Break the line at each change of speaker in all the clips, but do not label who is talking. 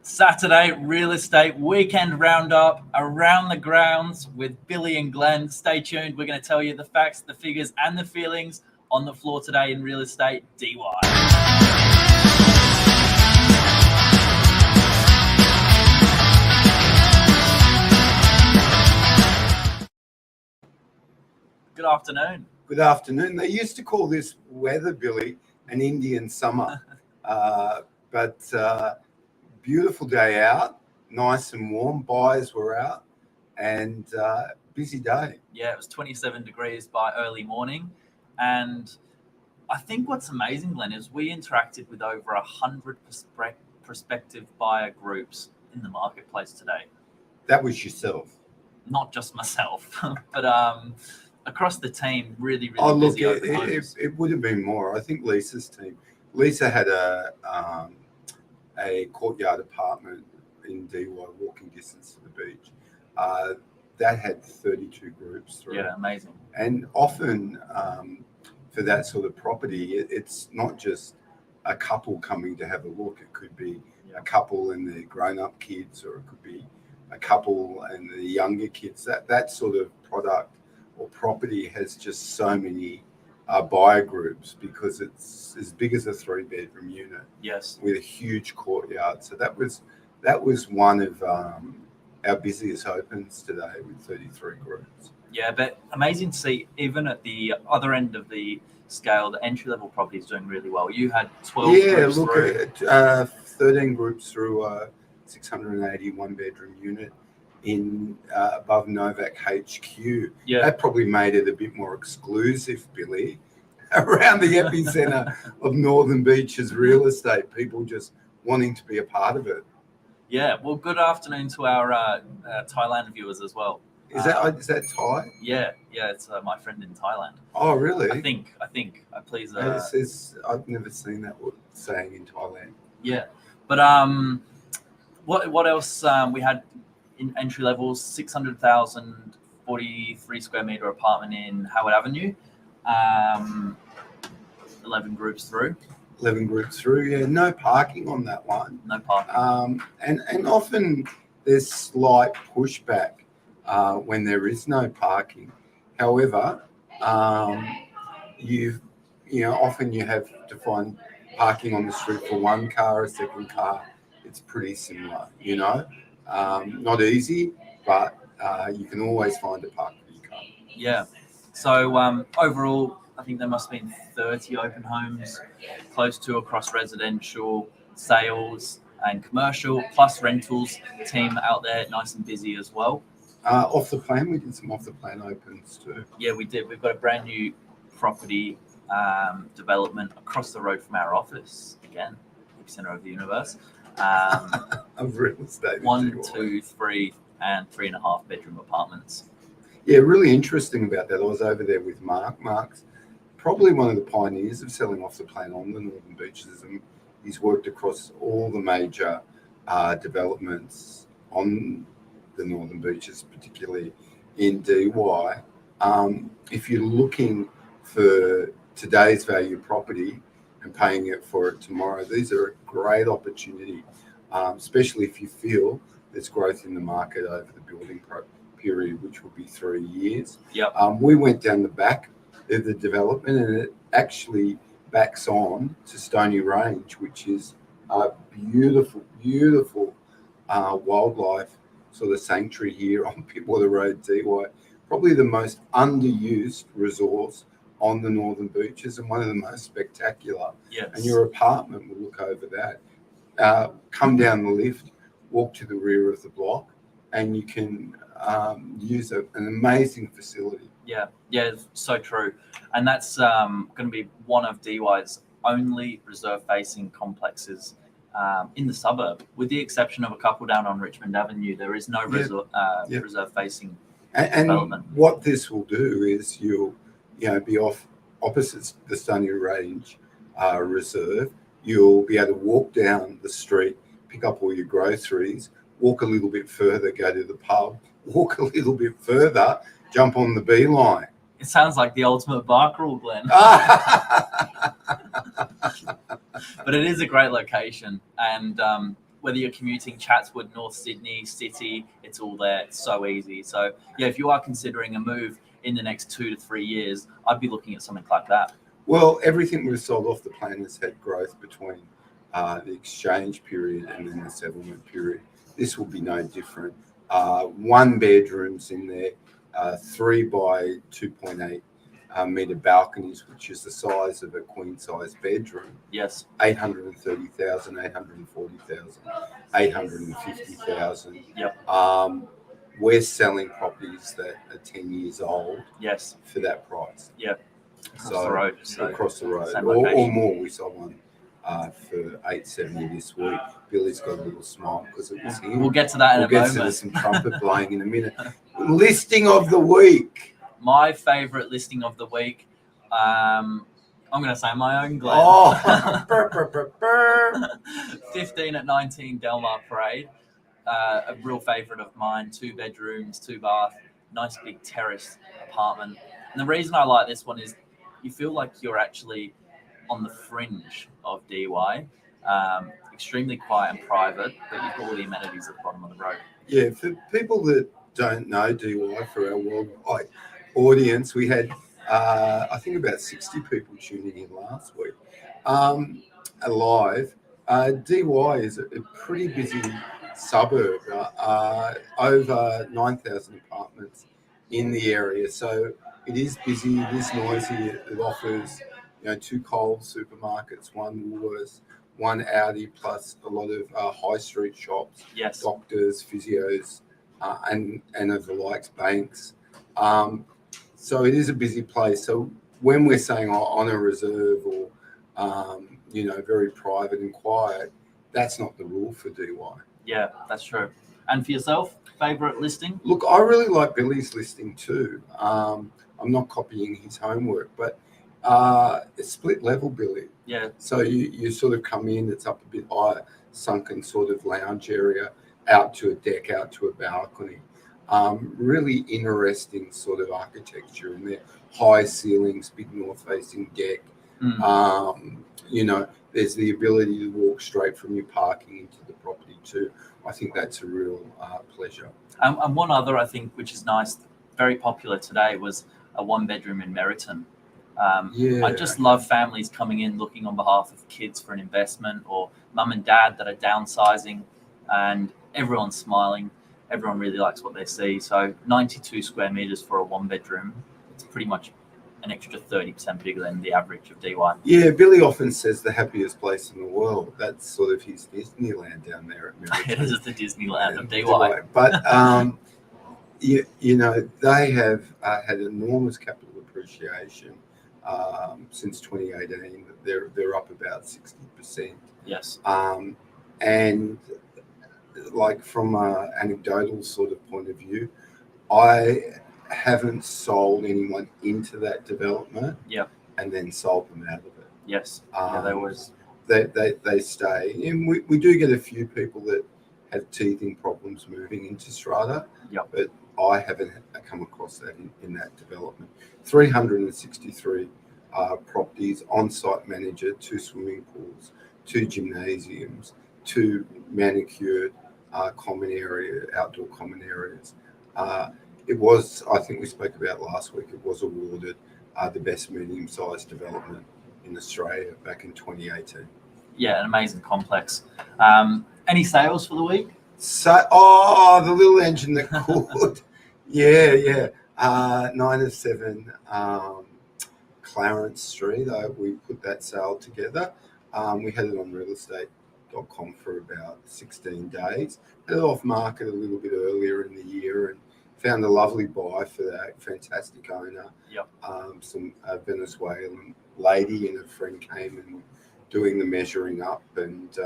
Saturday real estate weekend roundup around the grounds with Billy and Glenn. Stay tuned. We're going to tell you the facts, the figures, and the feelings on the floor today in real estate DY. Good afternoon.
Good afternoon. They used to call this weather, Billy, an Indian summer, but beautiful day out, nice and warm. Buyers were out, and busy day.
Yeah, it was 27 degrees by early morning, and I think what's amazing, Glenn, is we interacted with over 100 prospective buyer groups in the marketplace today.
That was yourself?
Not just myself, but across the team, really busy open homes.
It would have been more. I think Lisa's team. Lisa had a courtyard apartment in DY, walking distance to the beach. That had 32 groups through.
Yeah, amazing.
And often for that sort of property, it's not just a couple coming to have a look. It could be a couple and their grown-up kids, or it could be a couple and the younger kids. That sort of product or property has just so many buyer groups because it's as big as a 3-bedroom unit.
Yes. With
a huge courtyard. So that was one of our busiest opens today with 33 groups.
Yeah, but amazing to see, even at the other end of the scale, the entry-level property is doing really well. You had 12 groups through.
Yeah, look, 13 groups through a 681-bedroom unit in above Novak HQ.
Yeah.
That probably made it a bit more exclusive, Billy, around the epicenter of Northern Beaches real estate, people just wanting to be a part of it.
Yeah, well, good afternoon to our Thailand viewers as well.
Is that Thai?
Yeah, it's my friend in Thailand.
Oh, really?
I think. Please.
I've never seen that saying in Thailand.
Yeah, but what else we had in entry levels? 600,000, 43 square meter apartment in Howard Avenue. 11 groups through.
11 groups through. Yeah, no parking on that one.
No parking.
And often there's slight pushback when there is no parking. However, often you have to find parking on the street for one car, a second car. It's pretty similar, not easy, but you can always find a park for your car.
Yeah. So overall, I think there must have been 30 open homes, close to across residential, sales and commercial, plus rentals. Team out there, nice and busy as well.
Off the plan, we did some off the plan opens too.
Yeah, we did. We've got a brand new property development across the road from our office. Again, epicenter of the universe.
Of real estate.
1, 2, 3, and 3.5 bedroom apartments.
Yeah, really interesting about that. I was over there with Mark. Mark's probably one of the pioneers of selling off the plan on the Northern Beaches, and he's worked across all the major developments on the Northern Beaches, particularly in DY. If you're looking for today's value property and paying it for it tomorrow, these are a great opportunity, especially if you feel there's growth in the market over the building period, which will be 3 years.
Yep.
We went down the back of the development, and it actually backs on to Stony Range, which is a beautiful wildlife sort of sanctuary here on Pittwater Road, DY. Probably the most underused resource on the Northern Beaches, and one of the most spectacular.
Yes. And
your apartment will look over that. Come down the lift, walk to the rear of the block, and you can use an amazing facility.
Yeah, so true. And that's going to be one of DY's only reserve-facing complexes in the suburb, with the exception of a couple down on Richmond Avenue. There is no reserve-facing development.
And what this will do is you'll be opposite the Stony Range Reserve. You'll be able to walk down the street, pick up all your groceries, walk a little bit further, go to the pub, walk a little bit further, jump on the beeline.
It sounds like the ultimate bark rule, Glenn. But it is a great location. And whether you're commuting Chatswood, North Sydney, City, it's all there. It's so easy. So yeah, if you are considering a move in the next 2 to 3 years, I'd be looking at something like that.
Well, everything we've sold off the plan has had growth between the exchange period and then the settlement period. This will be no different. 1 bedrooms in there, 3 by 2.8 metre balconies, which is the size of a queen size bedroom.
Yes.
830,000, 840,000, 850,000.
Yep.
We're selling properties that are 10 years old.
Yes.
For that price.
Yep. Across
So
the road. So
across the road,
same
or
location.
more. We sold one for $870 this week. Billy's got a little smile because it was him.
We'll get to that in a
We'll get
moment.
to some trumpet blowing in a minute. Listing of the week.
My favourite listing of the week. I'm going to say my own, Glen.
Oh, burr, burr, burr, burr.
15 at 19 Delmar Parade. A real favourite of mine. 2 bedrooms, 2 bath, nice big terrace apartment. And the reason I like this one is you feel like you're actually on the fringe of DY. Extremely quiet and private, but you've got all the amenities at the bottom of the road.
Yeah, for people that don't know DY, for our worldwide audience, we had I think about 60 people tuning in last week. Live. DY is a pretty busy suburb, over 9,000 apartments in the area. So it is busy, it is noisy. It offers, 2 Coles supermarkets, 1 Woolworths, 1 Audi, plus a lot of high street shops,
Yes.
doctors, physios, and of the likes, banks. So it is a busy place. So when we're saying on a reserve or, very private and quiet, that's not the rule for DY.
Yeah, that's true. And for yourself, favourite listing?
Look, I really like Billy's listing too. I'm not copying his homework, but it's split level, Billy.
Yeah.
So you sort of come in, it's up a bit higher, sunken sort of lounge area, out to a deck, out to a balcony. Really interesting sort of architecture in there. High ceilings, big north-facing deck. There's the ability to walk straight from your parking into the property too. I think that's a real pleasure.
And one other, I think, which is nice, very popular today, was a 1 bedroom in Meriton. I just love families coming in looking on behalf of kids for an investment, or mum and dad that are downsizing, and everyone's smiling. Everyone really likes what they see. So 92 square meters for a 1 bedroom. It's pretty much an extra 30% bigger than the average of DY.
Yeah, Billy often says the happiest place in the world. That's sort of his Disneyland down there at Meriton.
It is the Disneyland of DY.
But, they have had enormous capital appreciation since 2018. They're up about 60%.
Yes.
And like from an anecdotal sort of point of view, I haven't sold anyone into that development.
Yeah.
And then sold them out of it.
Yes. They always.
They stay. And we do get a few people that have teething problems moving into strata.
Yep.
But I haven't come across that in that development. 363 properties, on-site manager, 2 swimming pools, 2 gymnasiums, 2 manicured common area, outdoor common areas. It was, I think we spoke about last week, it was awarded the best medium-sized development in Australia back in 2018.
Yeah, an amazing complex. Any sales for the week?
So, the little engine that could. Yeah. 9 of 7 Clarence Street. We put that sale together. We had it on realestate.com for about 16 days. Had it off market a little bit earlier in the year and found a lovely buy for that. Fantastic owner.
Yep.
Some Venezuelan lady and a friend came and doing the measuring up, and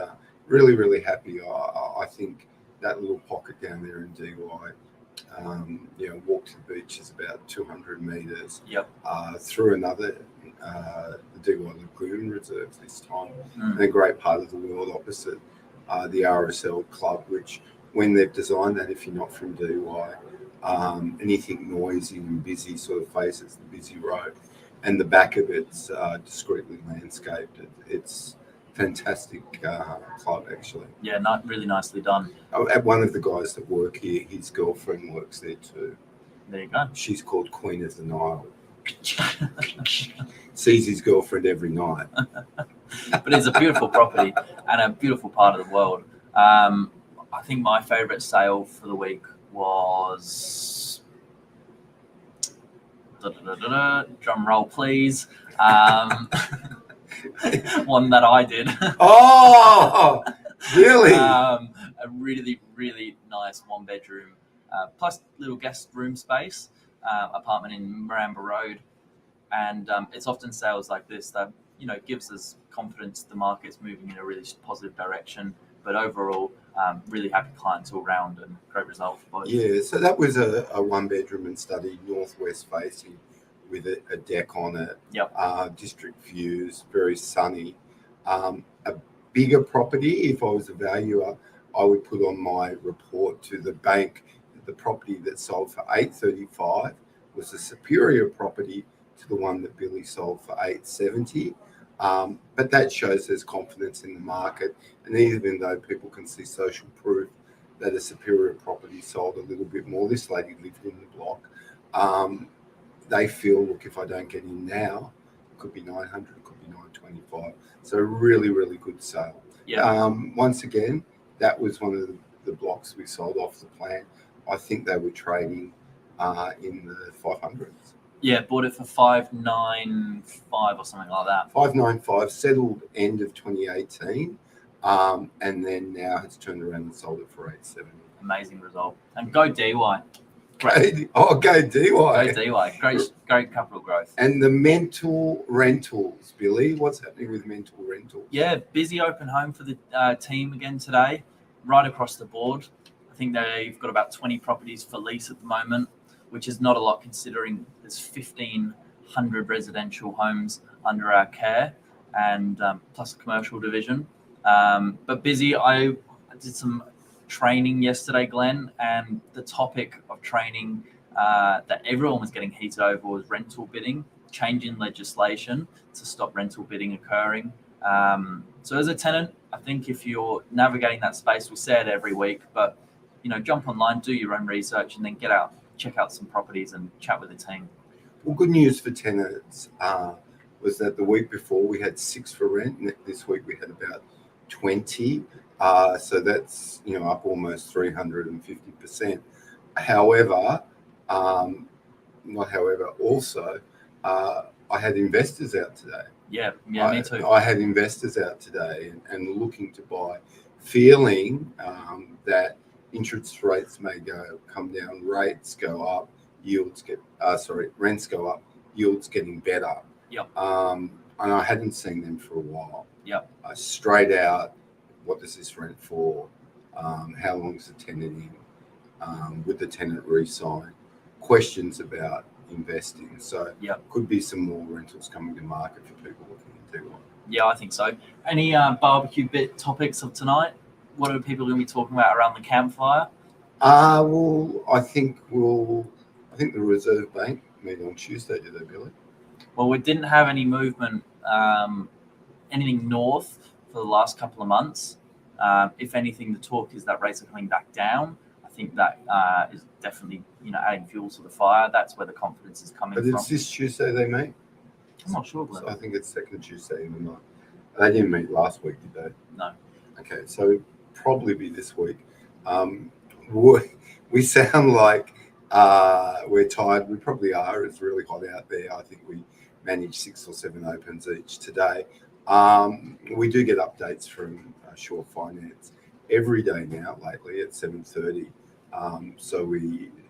really, really happy. I think that little pocket down there in DY, walk to the beach is about 200 metres.
Yep.
Through another, the DY Lagoon Reserve this time, and a great part of the world opposite the RSL Club, which when they've designed that, if you're not from DY, anything noisy and busy sort of faces the busy road, and the back of it's discreetly landscaped. It's fantastic club, actually.
Yeah, really nicely done.
One of the guys that work here, his girlfriend works there too.
There you go.
She's called Queen of the Nile. Sees his girlfriend every night.
But it's a beautiful property and a beautiful part of the world. I think my favourite sale for the week was drum roll, please. One that I did.
Oh, really?
A really, really nice 1-bedroom plus little guest room space apartment in Maramba Road. And it's often sales like this that gives us confidence the market's moving in a really positive direction. But overall, really happy clients all round and great result for both.
Yeah, so that was a 1-bedroom and study, northwest facing, with a deck on it.
Yep.
District views, very sunny. A bigger property, if I was a valuer, I would put on my report to the bank the property that sold for $835 was a superior property to the one that Billy sold for $870. But that shows there's confidence in the market, and even though people can see social proof that a superior property sold a little bit more, this lady lived in the block. They feel, look, if I don't get in now, it could be 900, it could be 925. So really, really good sale.
Yeah.
Once again, that was one of the blocks we sold off the plan. I think they were trading in the 500s.
Yeah, bought it for 595 or something like that.
595, settled end of 2018, and then now has turned around and sold it for 870.
Amazing result. And go DY.
Go DY.
Go DY. Great capital growth.
And the mental rentals, Billy, what's happening with mental rentals?
Yeah, busy open home for the team again today, right across the board. I think they've got about 20 properties for lease at the moment, which is not a lot considering there's 1,500 residential homes under our care and plus a commercial division. But busy. I did some training yesterday, Glenn, and the topic of training that everyone was getting heated over was rental bidding, changing legislation to stop rental bidding occurring. So as a tenant, I think if you're navigating that space, we say it every week, but jump online, do your own research, and then get out, check out some properties and chat with the team.
Well, good news for tenants was that the week before we had 6 for rent, and this week we had about 20. So that's up almost 350%. However, also I had investors out today.
Yeah, me too.
I had investors out today and looking to buy, feeling that interest rates may come down, rates go up, rents go up, yields getting better.
Yep.
And I hadn't seen them for a while.
Yep.
Straight out, what does this rent for? How long is the tenant in? Would the tenant re-sign? Questions about investing. So could be some more rentals coming to market for people looking into it.
Yeah, I think so. Any barbecue bit topics of tonight? What are people going to be talking about around the campfire?
Well, I think the Reserve Bank meet on Tuesday, did they, Billy?
Well, we didn't have any movement, anything north for the last couple of months. If anything, the talk is that rates are coming back down. I think that is definitely, adding fuel to the fire. That's where the confidence is coming from.
But it's this Tuesday they meet?
I'm not sure, Glenn.
So I think it's second Tuesday in the month. They didn't meet last week, did they?
No.
Okay, so probably be this week. We sound like we're tired. We probably are. It's really hot out there. I think we managed 6 or 7 opens each today. We do get updates from Shore Finance every day now lately at 7:30. So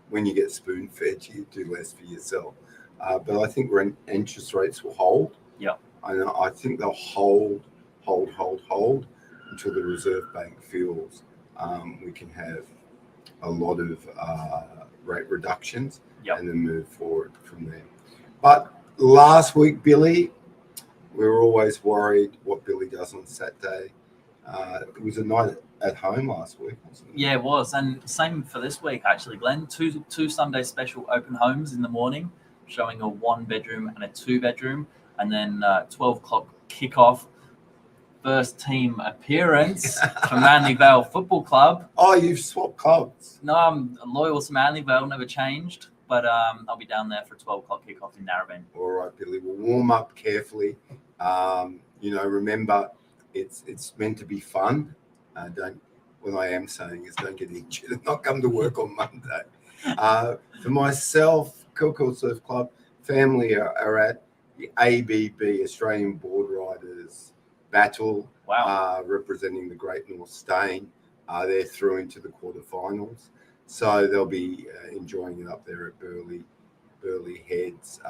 when you get spoon-fed, you do less for yourself. But I think interest rates will hold.
Yeah.
And I think they'll hold until the Reserve Bank feels we can have a lot of rate reductions and then move forward from there. But last week, Billy, we were always worried what Billy does on Saturday. It was a night at home last week, wasn't it?
Yeah, it was. And same for this week, actually, Glenn. Two Sunday special open homes in the morning, showing a 1-bedroom and a 2-bedroom, and then 12 o'clock kickoff first team appearance for Manly Vale Football Club.
Oh, you've swapped clubs.
No, I'm loyal to Manly Vale, never changed. But I'll be down there for a 12 o'clock kickoff in Narrabeen.
All right, Billy. We'll warm up carefully. Remember, it's meant to be fun. What I am saying is don't get injured and not come to work on Monday. For myself, Kilcool Surf Club family are at the ABB, Australian Board Riders Battle.
Wow.
Representing the Great North Stain. They're through into the quarterfinals. So they'll be enjoying it up there at Burleigh Heads.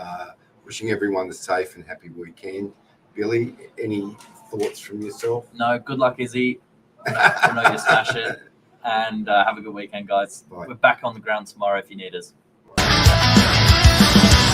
Wishing everyone a safe and happy weekend. Billy, any thoughts from yourself?
No, good luck, Izzy. I know you smash it. And have a good weekend, guys.
Bye.
We're back on the ground tomorrow if you need us.